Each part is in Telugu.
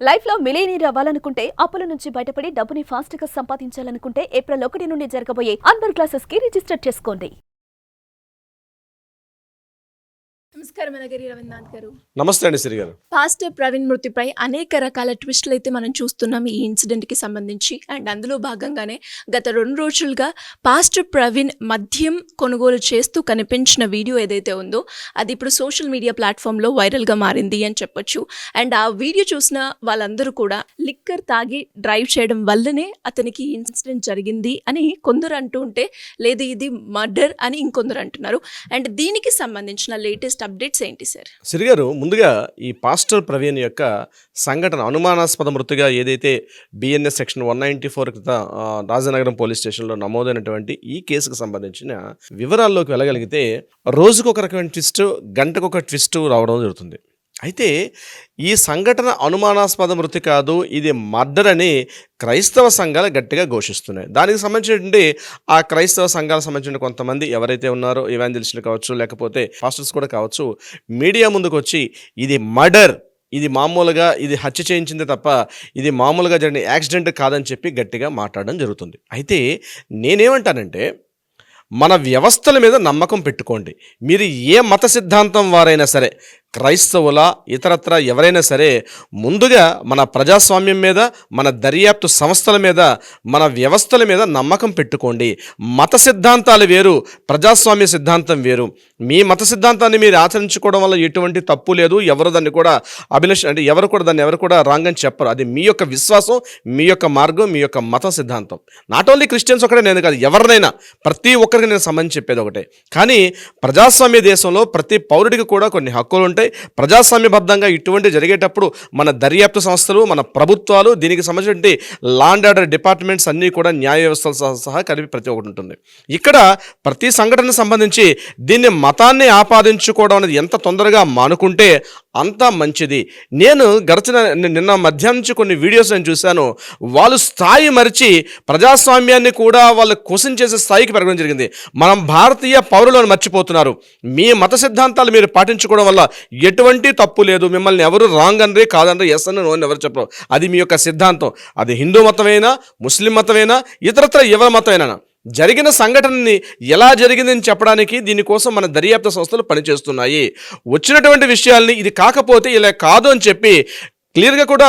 లైఫ్ లో మిలియనీర్ అవ్వాలనుకుంటే అప్పుల నుంచి బయటపడి డబ్బుని ఫాస్ట్ గా సంపాదించాలనుకుంటే ఏప్రిల్ 1 నుండి జరగబోయే అన్వర్ క్లాసెస్ కి రిజిస్టర్ చేసుకోండి. నమస్కారం అనగరి రవీంద్రనాథ్ గారు. నమస్తే అండి శ్రీ గారు. పాస్టర్ ప్రవీణ్ మృతిపై అనేక రకాల ట్విస్టులు అయితే మనం చూస్తున్నాం ఈ ఇన్సిడెంట్ కి సంబంధించి. అండ్ అందులో భాగంగానే గత 2 రోజులుగా పాస్టర్ ప్రవీణ్ మద్యం కొనుగోలు చేస్తూ కనిపించిన వీడియో ఏదైతే ఉందో అది ఇప్పుడు సోషల్ మీడియా ప్లాట్ఫామ్లో వైరల్గా మారింది అని చెప్పొచ్చు. అండ్ ఆ వీడియో చూసిన వాళ్ళందరూ కూడా లిక్కర్ తాగి డ్రైవ్ చేయడం వల్లనే అతనికి ఇన్సిడెంట్ జరిగింది అని కొందరు అంటూ ఉంటే, లేదు ఇది మర్డర్ అని ఇంకొందరు అంటున్నారు. అండ్ దీనికి సంబంధించిన లేటెస్ట్ అప్డేట్స్ ఏంటి సార్? శ్రీ గారు, ముందుగా ఈ పాస్టర్ ప్రవీణ్ యొక్క సంఘటన అనుమానాస్పద మృతిగా ఏదైతే బిఎన్ఎస్ సెక్షన్ 194 క్రిత రాజనగరం పోలీస్ స్టేషన్లో నమోదైనటువంటి ఈ కేసుకు సంబంధించిన వివరాల్లోకి వెళ్ళగలిగితే రోజుకు ఒక రకమైన ట్విస్ట్, గంటకు ఒక ట్విస్ట్ రావడం జరుగుతుంది. అయితే ఈ సంఘటన అనుమానాస్పద మృతి కాదు, ఇది మర్డర్ అని క్రైస్తవ సంఘాలు గట్టిగా ఘోషిస్తున్నాయి. దానికి సంబంధించినటువంటి ఆ క్రైస్తవ సంఘాలకు సంబంధించిన కొంతమంది ఎవరైతే ఉన్నారో ఎవాంజలిస్టులు కావచ్చు, లేకపోతే పాస్టర్స్ కూడా కావచ్చు, మీడియా ముందుకు వచ్చి ఇది మర్డర్, ఇది మామూలుగా ఇది హత్య చేయించిందే తప్ప ఇది మామూలుగా జరిగిన యాక్సిడెంట్ కాదని చెప్పి గట్టిగా మాట్లాడడం జరుగుతుంది. అయితే నేనేమంటానంటే, మన వ్యవస్థల మీద నమ్మకం పెట్టుకోండి. మీరు ఏ మత సిద్ధాంతం వారైనా సరే, క్రైస్తవుల ఇతరత్ర ఎవరైనా సరే, ముందుగా మన ప్రజాస్వామ్యం మీద, మన దర్యాప్తు సంస్థల మీద, మన వ్యవస్థల మీద నమ్మకం పెట్టుకోండి. మత సిద్ధాంతాలు వేరు, ప్రజాస్వామ్య సిద్ధాంతం వేరు. మీ మత సిద్ధాంతాన్ని మీరు ఆచరించుకోవడం వల్ల ఎటువంటి తప్పు లేదు. ఎవరు దాన్ని కూడా ఎవరు కూడా రాంగ్ అని చెప్పరు. అది మీ యొక్క విశ్వాసం, మీ యొక్క మార్గం, మీ యొక్క మత సిద్ధాంతం. నాట్ ఓన్లీ క్రిస్టియన్స్ ఒకటే నేను కాదు, ఎవరినైనా ప్రతి ఒక్కరికి నేను సంబంధించి చెప్పేది ఒకటే. కానీ ప్రజాస్వామ్య దేశంలో ప్రతి పౌరుడికి కూడా కొన్ని హక్కులు ఉంటాయి. ప్రజాస్వామ్యబద్ధంగా ఇటువంటి జరిగేటప్పుడు మన దర్యాప్తు సంస్థలు, మన ప్రభుత్వాలు, దీనికి సంబంధించిన లా అండ్ ఆర్డర్ డిపార్ట్మెంట్స్ అన్నీ కూడా న్యాయ వ్యవస్థలు సహా కలిపి ప్రతి ఒక్కటి ఉంటుంది. ఇక్కడ ప్రతి సంఘటనకు సంబంధించి దీన్ని మతాన్ని ఆపాదించుకోవడం అనేది ఎంత తొందరగా మానుకుంటే అంత మంచిది. నేను నిన్న మధ్యాహ్నం నుంచి కొన్ని వీడియోస్ నేను చూశాను. వాళ్ళు స్థాయి మరిచి ప్రజాస్వామ్యాన్ని కూడా వాళ్ళు క్వశ్చన్ చేసే స్థాయికి పెరగడం జరిగింది. మనం భారతీయ పౌరులను మర్చిపోతున్నారు. మీ మత సిద్ధాంతాలు మీరు పాటించుకోవడం వల్ల ఎటువంటి తప్పు లేదు. మిమ్మల్ని ఎవరు రాంగ్ అనరే, కాదనరే, ఎస్ అని నో అని ఎవరు చెప్పరు. అది మీ యొక్క సిద్ధాంతం. అది హిందూ మతమైనా, ముస్లిం మతమైనా, ఇతరత్ర ఎవరి మతమైనా జరిగిన సంఘటనని ఎలా జరిగిందని చెప్పడానికి దీనికోసం మన దర్యాప్తు సంస్థలు పనిచేస్తున్నాయి. వచ్చినటువంటి విషయాల్ని ఇది కాకపోతే ఇలా కాదు అని చెప్పి క్లియర్గా కూడా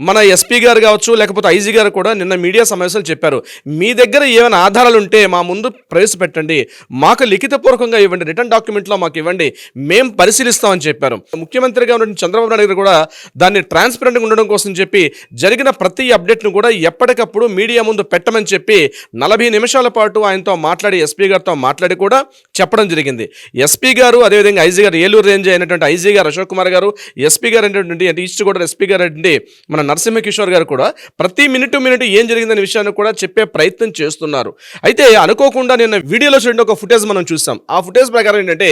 మన ఎస్పీ గారు కావచ్చు, లేకపోతే ఐజీ గారు కూడా నిన్న మీడియా సమావేశాలు చెప్పారు. మీ దగ్గర ఏమైనా ఆధారాలు ఉంటే మా ముందు ప్రవేశపెట్టండి, మాకు లిఖితపూర్వకంగా ఇవ్వండి, రిటర్న్ డాక్యుమెంట్లో మాకు ఇవ్వండి, మేము పరిశీలిస్తామని చెప్పారు. ముఖ్యమంత్రిగా ఉన్న చంద్రబాబు నాయుడు గారు కూడా దాన్ని ట్రాన్స్పరెంట్గా ఉండడం కోసం చెప్పి జరిగిన ప్రతి అప్డేట్ను కూడా ఎప్పటికప్పుడు మీడియా ముందు పెట్టమని చెప్పి 40 నిమిషాల పాటు ఆయనతో మాట్లాడి, ఎస్పీ గారితో మాట్లాడి కూడా చెప్పడం జరిగింది. ఎస్పీ గారు, అదేవిధంగా ఐజీ గారు, ఏలూరు రేంజ్ అయినటువంటి ఐజీ గారు అశోక్ కుమార్ గారు, ఎస్పీ గారు అంటే ఈస్ట్ కూడా ఎస్పీ గారు అంటే మన నరసింహకిషోర్ గారు కూడా ప్రతి మినిట్ ఏం జరిగిందనే విషయాన్ని కూడా చెప్పే ప్రయత్నం చేస్తున్నారు. అయితే అనుకోకుండా నిన్న వీడియోలో చూడండి ఒక ఫుటేజ్ మనం చూసాం. ఆ ఫుటేజ్ ప్రకారం ఏంటంటే,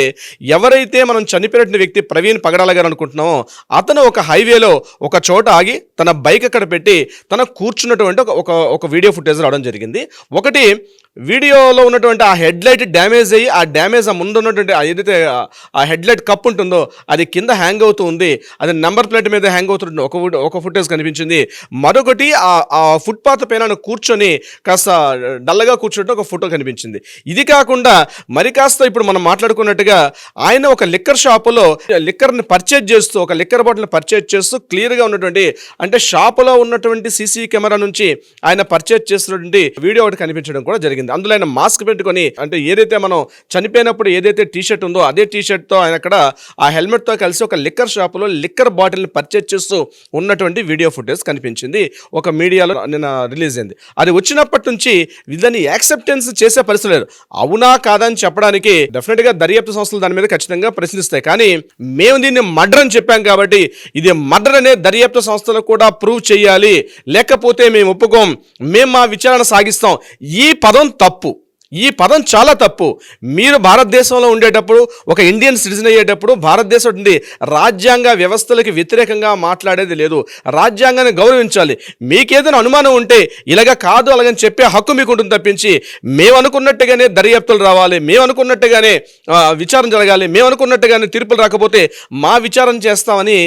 ఎవరైతే మనం చనిపోయినటువంటి వ్యక్తి ప్రవీణ్ పగడాల గారు అనుకుంటున్నామో అతను ఒక హైవేలో ఒక చోట ఆగి తన బైక్ అక్కడ పెట్టి తన కూర్చున్నటువంటి ఒక వీడియో ఫుటేజ్ రావడం జరిగింది. ఒకటి వీడియోలో ఉన్నటువంటి ఆ హెడ్ లైట్ డ్యామేజ్ అయ్యి, ఆ డ్యామేజ్ ముందు ఉన్నటువంటి ఏదైతే ఆ హెడ్ లైట్ కప్ ఉంటుందో అది కింద హ్యాంగ్ అవుతూ ఉంది. అది నెంబర్ ప్లేట్ మీద హ్యాంగ్ అవుతుంటుంది ఒక ఫుటేజ్ కనిపించింది. మరొకటి ఆ ఫుట్పాత్ పైన కూర్చొని కాస్త డల్గా కూర్చుంటే ఒక ఫోటో కనిపించింది. ఇది కాకుండా మరి కాస్త ఇప్పుడు మనం మాట్లాడుకున్నట్టుగా ఆయన ఒక లిక్కర్ షాపులో లిక్కర్ని పర్చేజ్ చేస్తూ, ఒక లిక్కర్ బాటిల్ని పర్చేజ్ చేస్తూ క్లియర్గా ఉన్నటువంటి, అంటే షాపులో ఉన్నటువంటి సీసీ కెమెరా నుంచి ఆయన పర్చేజ్ చేస్తున్నటువంటి వీడియో ఒకటి కనిపించడం కూడా జరిగింది. అందులో ఆయన మాస్క్ పెట్టుకొని, అంటే ఏదైతే మనం చనిపోయినప్పుడు ఏదైతే టీషర్ట్ ఉందో అదే టీషర్ట్తో ఆయన అక్కడ ఆ హెల్మెట్తో కలిసి ఒక లిక్కర్ షాపులో లిక్కర్ బాటిల్ని పర్చేజ్ చేస్తూ ఉన్నటువంటి వీడియో ఫుటేజ్ కనిపించింది. ఒక మీడియాలో నిన్న రిలీజ్ అయింది. అది వచ్చినప్పటి నుంచి దాన్ని యాక్సెప్టెన్స్ చేసే పరిస్థితి లేదు. అవునా కాదని చెప్పడానికి డెఫినెట్గా దర్యాప్తు సంస్థలు దాని మీద ఖచ్చితంగా ప్రశ్నిస్తాయి. కానీ మేము దీన్ని మర్డర్ అని చెప్పాం కాబట్టి ఇది మర్డర్ అనే దర్యాప్తు సంస్థలు కూడా ప్రూవ్ చేయాలి, లేకపోతే మేము ఒప్పుకోం, మేము మా విచారణ సాగిస్తాం. ఈ పదం తప్పు. ఈ పదం చాలా తప్పు. మీరు భారతదేశంలో ఉండేటప్పుడు, ఒక ఇండియన్ సిటిజన్ అయ్యేటప్పుడు భారతదేశం నుండి రాజ్యాంగ వ్యవస్థలకి వ్యతిరేకంగా మాట్లాడేది లేదు. రాజ్యాంగాన్ని గౌరవించాలి. మీకేదైనా అనుమానం ఉంటే ఇలాగ కాదు అలాగని చెప్పే హక్కు మీకు ఉంటుంది తప్పించి, మేము అనుకున్నట్టుగానే దర్యాప్తులు రావాలి, మేము అనుకున్నట్టుగానే విచారణ జరగాలి, మేము అనుకున్నట్టుగానే తీర్పులు రాకపోతే మా విచారణ చేస్తామని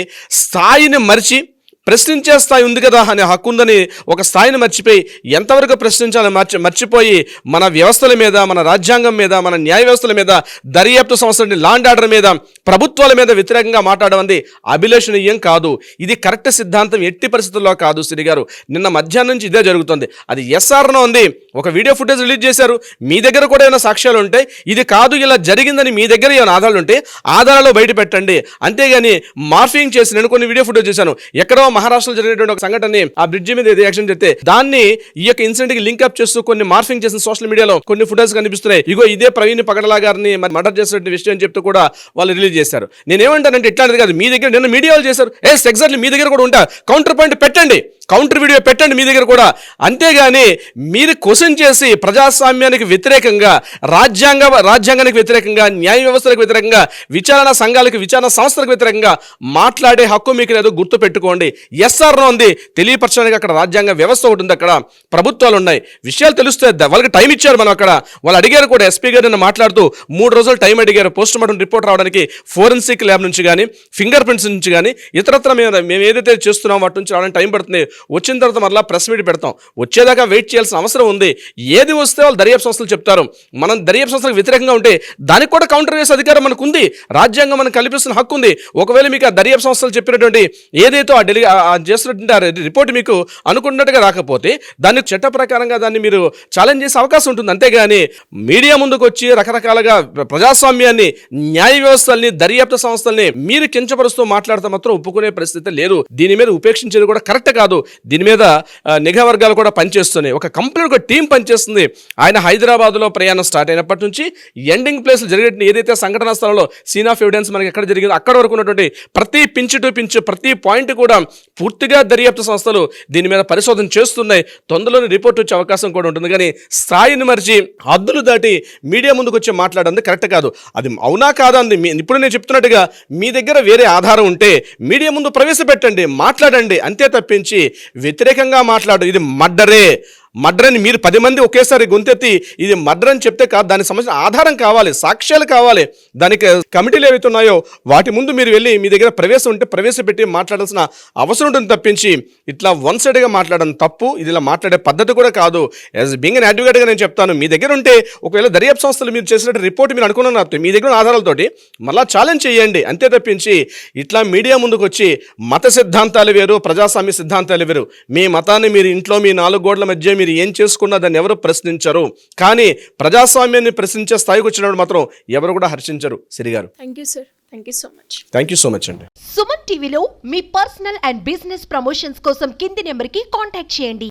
స్థాయిని మరిచి ప్రశ్నించే స్థాయి ఉంది కదా అనే హక్కు ఉందని ఒక స్థాయిని మర్చిపోయి ఎంతవరకు ప్రశ్నించాలని మర్చిపోయి మన వ్యవస్థల మీద, మన రాజ్యాంగం మీద, మన న్యాయ వ్యవస్థల మీద, దర్యాప్తు సంస్థలని, లాండ్ ఆర్డర్ మీద, ప్రభుత్వాల మీద వ్యతిరేకంగా మాట్లాడడం అనేది అభిలషణీయం కాదు. ఇది కరెక్ట్ సిద్ధాంతం ఎట్టి పరిస్థితుల్లో కాదు. శ్రీ గారు నిన్న మధ్యాహ్నం నుంచి ఇదే జరుగుతుంది. అది ఎస్ఆర్నో ఉంది, ఒక వీడియో ఫుటేజ్ రిలీజ్ చేశారు. మీ దగ్గర కూడా ఏమైనా సాక్ష్యాలు ఉంటే, ఇది కాదు ఇలా జరిగిందని మీ దగ్గర ఏమైనా ఆధారాలు ఉంటే ఆధారాలు బయట పెట్టండి. అంతేగాని మార్ఫింగ్ చేసి, నేను కొన్ని వీడియో ఫుటేజ్ చేశాను, ఎక్కడో మహారాష్ట్రలో జరిగినటువంటి ఒక సంఘటనని ఆ బ్రిడ్జి మీద రియాక్షన్ చేస్తే దాన్ని ఈ యొక్క ఇన్సిడెంట్ కి లింక్ అప్ చేస్తూ కొన్ని మార్ఫింగ్ చేసిన సోషల్ మీడియాలో కొన్ని ఫుటేజ్ కనిపిస్తున్నాయి. ఇగో ఇదే ప్రవీణ్ పగడలా గారిని మర్డర్ చేసినటువంటి విషయం అని చెప్తూ కూడా వాళ్ళు రిలీజ్ చేశారు. నేనేమంటానంటే ఇట్లాంటిది కాదు, మీ దగ్గర నిన్న మీడియా వాళ్ళు చేశారు, ఎగ్జాక్ట్లీ మీ దగ్గర కూడా ఉంటా, కౌంటర్ పాయింట్ పెట్టండి, కౌంటర్ వీడియో పెట్టండి మీ దగ్గర కూడా. అంతేగాని మీరు క్వశ్చన్ చేసి ప్రజాస్వామ్యానికి వ్యతిరేకంగా, రాజ్యాంగానికి వ్యతిరేకంగా, న్యాయ వ్యవస్థలకు వ్యతిరేకంగా, విచారణ సంఘాలకు, విచారణ సంస్థలకు వ్యతిరేకంగా మాట్లాడే హక్కు మీకు లేదు. గుర్తు పెట్టుకోండి. ఎస్ఆర్నో ఉంది, తెలియపరచడానికి అక్కడ రాజ్యాంగ వ్యవస్థ ఒకటి ఉంది, అక్కడ ప్రభుత్వాలు ఉన్నాయి, విషయాలు తెలుస్తాయి. వాళ్ళకి టైం ఇచ్చారు. మనం అక్కడ వాళ్ళు అడిగారు కూడా, ఎస్పీ గారు మాట్లాడుతూ 3 రోజులు టైం అడిగారు పోస్ట్ మార్టం రిపోర్ట్ రావడానికి, ఫోరెన్సిక్ ల్యాబ్ నుంచి కానీ, ఫింగర్ ప్రింట్స్ నుంచి కానీ, ఇతరత్ర మేము ఏదైతే చేస్తున్నాం వాటి నుంచి రావడానికి టైం పడుతుంది. వచ్చిన తర్వాత మరలా ప్రెస్ మీట్ పెడతాం. వచ్చేదాకా వెయిట్ చేయాల్సిన అవసరం ఉంది. ఏది వస్తే వాళ్ళు దర్యాప్తు సంస్థలు చెప్తారు. మనం దర్యాప్తు సంస్థలకు వ్యతిరేకంగా ఉంటే దానికి కూడా కౌంటర్ వేసే అధికారం మనకు ఉంది. రాజ్యాంగం మనకు కల్పిస్తున్న హక్కు ఉంది. ఒకవేళ మీకు ఆ దర్యాప్తు సంస్థలు చెప్పినటువంటి ఏదైతే చేస్తున్నటువంటి రిపోర్ట్ మీకు అనుకున్నట్టుగా రాకపోతే దాన్ని చట్ట ప్రకారంగా దాన్ని మీరు ఛాలెంజ్ చేసే అవకాశం ఉంటుంది. అంతేగాని మీడియా ముందుకు వచ్చి రకరకాలుగా ప్రజాస్వామ్యాన్ని, న్యాయ వ్యవస్థల్ని, దర్యాప్తు సంస్థల్ని మీరు కించపరుస్తూ మాట్లాడితే మాత్రం ఒప్పుకునే పరిస్థితి లేదు. దీని మీద ఉపేక్షించేది కూడా కరెక్ట్ కాదు. దీని మీద నిఘా వర్గాలు కూడా పనిచేస్తున్నాయి. ఒక కంప్లీట్ ఒక టీం పనిచేస్తుంది. ఆయన హైదరాబాద్లో ప్రయాణం స్టార్ట్ అయినప్పటి నుంచి ఎండింగ్ ప్లేస్ జరిగిన ఏదైతే సంఘటనా స్థలంలో సీన్ ఆఫ్ ఎవిడెన్స్ మనకి ఎక్కడ జరిగిందో అక్కడ వరకు ఉన్నటువంటి ప్రతి పించ్ టు పించ్, ప్రతి పాయింట్ కూడా పూర్తిగా దర్యాప్తు సంస్థలు దీని మీద పరిశోధన చేస్తున్నాయి. తొందరలోనే రిపోర్ట్ వచ్చే అవకాశం కూడా ఉంటుంది. కానీ స్థాయిని మరిచి హద్దులు దాటి మీడియా ముందుకు వచ్చి మాట్లాడడం కరెక్ట్ కాదు. అది అవునా కాదా అంది ఇప్పుడు నేను చెప్తున్నట్టుగా మీ దగ్గర వేరే ఆధారం ఉంటే మీడియా ముందు ప్రవేశపెట్టండి, మాట్లాడండి. అంతే తప్పించి వ్యతిరేకంగా మాట్లాడు. ఇది మర్డర్ అని మీరు 10 మంది ఒకేసారి గొంతెత్తి ఇది మర్డర్ అని చెప్తే కాదు, దానికి సంబంధించిన ఆధారం కావాలి, సాక్ష్యాలు కావాలి. దానికి కమిటీలు ఏవైతే ఉన్నాయో వాటి ముందు మీరు వెళ్ళి మీ దగ్గర ప్రవేశం ఉంటే ప్రవేశపెట్టి మాట్లాడాల్సిన అవసరం ఉంటుంది తప్పించి ఇట్లా వన్ సైడ్గా మాట్లాడడం తప్పు. ఇది ఇలా మాట్లాడే పద్ధతి కూడా కాదు. యాజ్ బీయింగ్ అన్ అడ్వకేట్గా నేను చెప్తాను, మీ దగ్గర ఉంటే ఒకవేళ దర్యాప్తు సంస్థలు మీరు చేసినట్టు రిపోర్ట్ మీరు అనుకున్న మీ దగ్గర ఆధారాలతోటి మళ్ళీ ఛాలెంజ్ చేయండి. అంతే తప్పించి ఇట్లా మీడియా ముందుకు వచ్చి మత సిద్ధాంతాలు వేరు, ప్రజాస్వామ్య సిద్ధాంతాలు వేరు. మీ మతాన్ని మీరు ఇంట్లో మీ 4 గోడల మధ్య మీరు ఏం చేసుకున్నా దాన్ని ఎవరు ప్రశ్నించరు. కానీ ప్రజాస్వామ్యాన్ని ప్రశ్నించే స్థాయికి వచ్చినప్పుడు మాత్రం ఎవరు కూడా హర్షించరు. సిరిగారు thank you sir. Thank you so much. Thank you so much అండి. సుమన్ టీవీలో మీ పర్సనల్ అండ్ బిజినెస్ ప్రమోషన్స్ కోసం కింది నెంబర్కి కాంటాక్ట్ చేయండి.